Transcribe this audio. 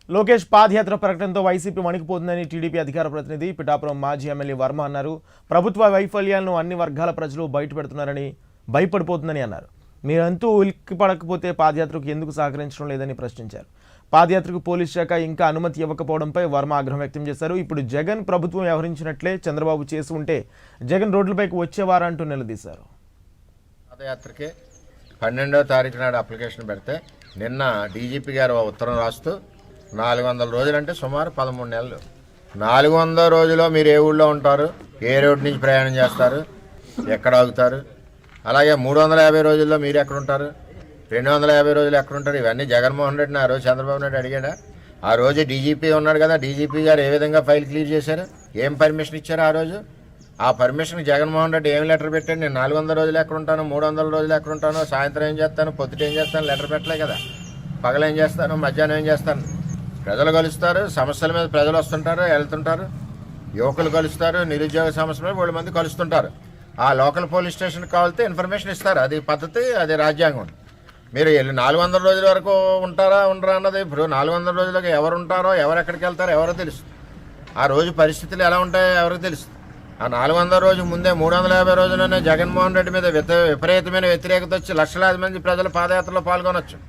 లోకేష్ పాదయాత్ర ప్రకటనతో YCP వణికిపోతుందని TDP అధికార ప్రతినిధి పిఠాపురం మాజీ ఎమ్మెల్యే వర్మ అన్నారు. ప్రభుత్వ వైఫల్యాలను అన్ని వర్గాల ప్రజలు బయటపెడుతున్నారని భయపడిపోతుందని అన్నారు. మీరంతూ ఉలిక్కిపడకపోతే పాదయాత్రకు ఎందుకు సహకరించడం లేదని ప్రశ్నించారు. పాదయాత్రకు పోలీస్ శాఖ ఇంకా అనుమతి ఇవ్వకపోవడంపై వర్మ ఆగ్రహం వ్యక్తం చేశారు. ఇప్పుడు జగన్ ప్రభుత్వం వ్యవహరించినట్లే చంద్రబాబు చేసి ఉంటే జగన్ రోడ్లపైకి వచ్చేవారంటూ నిలదీశారు. పాదయాత్రకి 12వ తారీఖు నాడు అప్లికేషన్ పెడితే నిన్న డీజీపీ గారు ఉత్తరం రాస్తూ 400 రోజులు అంటే సుమారు 13 నెలలు. 400 రోజుల్లో మీరు ఏ ఊళ్ళో ఉంటారు, ఏ రోడ్డు నుంచి ప్రయాణం చేస్తారు, ఎక్కడ ఆగుతారు, అలాగే 350 రోజుల్లో మీరు ఎక్కడ ఉంటారు, 250 రోజులు ఎక్కడ ఉంటారు, ఇవన్నీ జగన్మోహన్ రెడ్డిని ఆ రోజు చంద్రబాబు నాయుడు అడిగాడా? ఆ రోజు డీజీపీ ఉన్నాడు కదా, డీజీపీ గారు ఏ విధంగా ఫైల్ క్లియర్ చేశారు, ఏం పర్మిషన్ ఇచ్చారు ఆ రోజు? ఆ పర్మిషన్కి జగన్మోహన్ రెడ్డి ఏం లెటర్ పెట్టాడు? నేను 400 రోజులు ఎక్కడ ఉంటాను, 300 రోజులు ఎక్కడ ఉంటాను, సాయంత్రం ఏం చేస్తాను, పొద్దుట ఏం చేస్తాను, లెటర్ పెట్టలే కదా. పగలేం చేస్తాను, మధ్యాహ్నం ఏం చేస్తాను. ప్రజలు కలుస్తారు, సమస్యల మీద ప్రజలు వస్తుంటారు, వెళ్తుంటారు, యువకులు కలుస్తారు, నిరుద్యోగ సమస్యల మీద 3 మంది కలుస్తుంటారు. ఆ లోకల్ పోలీస్ స్టేషన్కి కావాలితే ఇన్ఫర్మేషన్ ఇస్తారు. అది పద్ధతి, అది రాజ్యాంగం. మీరు 400 రోజుల వరకు ఉంటారా ఉండరా అన్నది ఇప్పుడు 400 రోజులకు ఎవరు ఉంటారో, ఎవరు ఎక్కడికి వెళ్తారో ఎవరో తెలుసు. ఆ రోజు పరిస్థితులు ఎలా ఉంటాయో ఎవరికి తెలుసు. ఆ 400 రోజు ముందే 350 రోజుల్లోనే జగన్మోహన్ రెడ్డి మీద విపరీతమైన వ్యతిరేకత వచ్చి లక్షలాది మంది ప్రజలు పాదయాత్రలో పాల్గొనొచ్చు.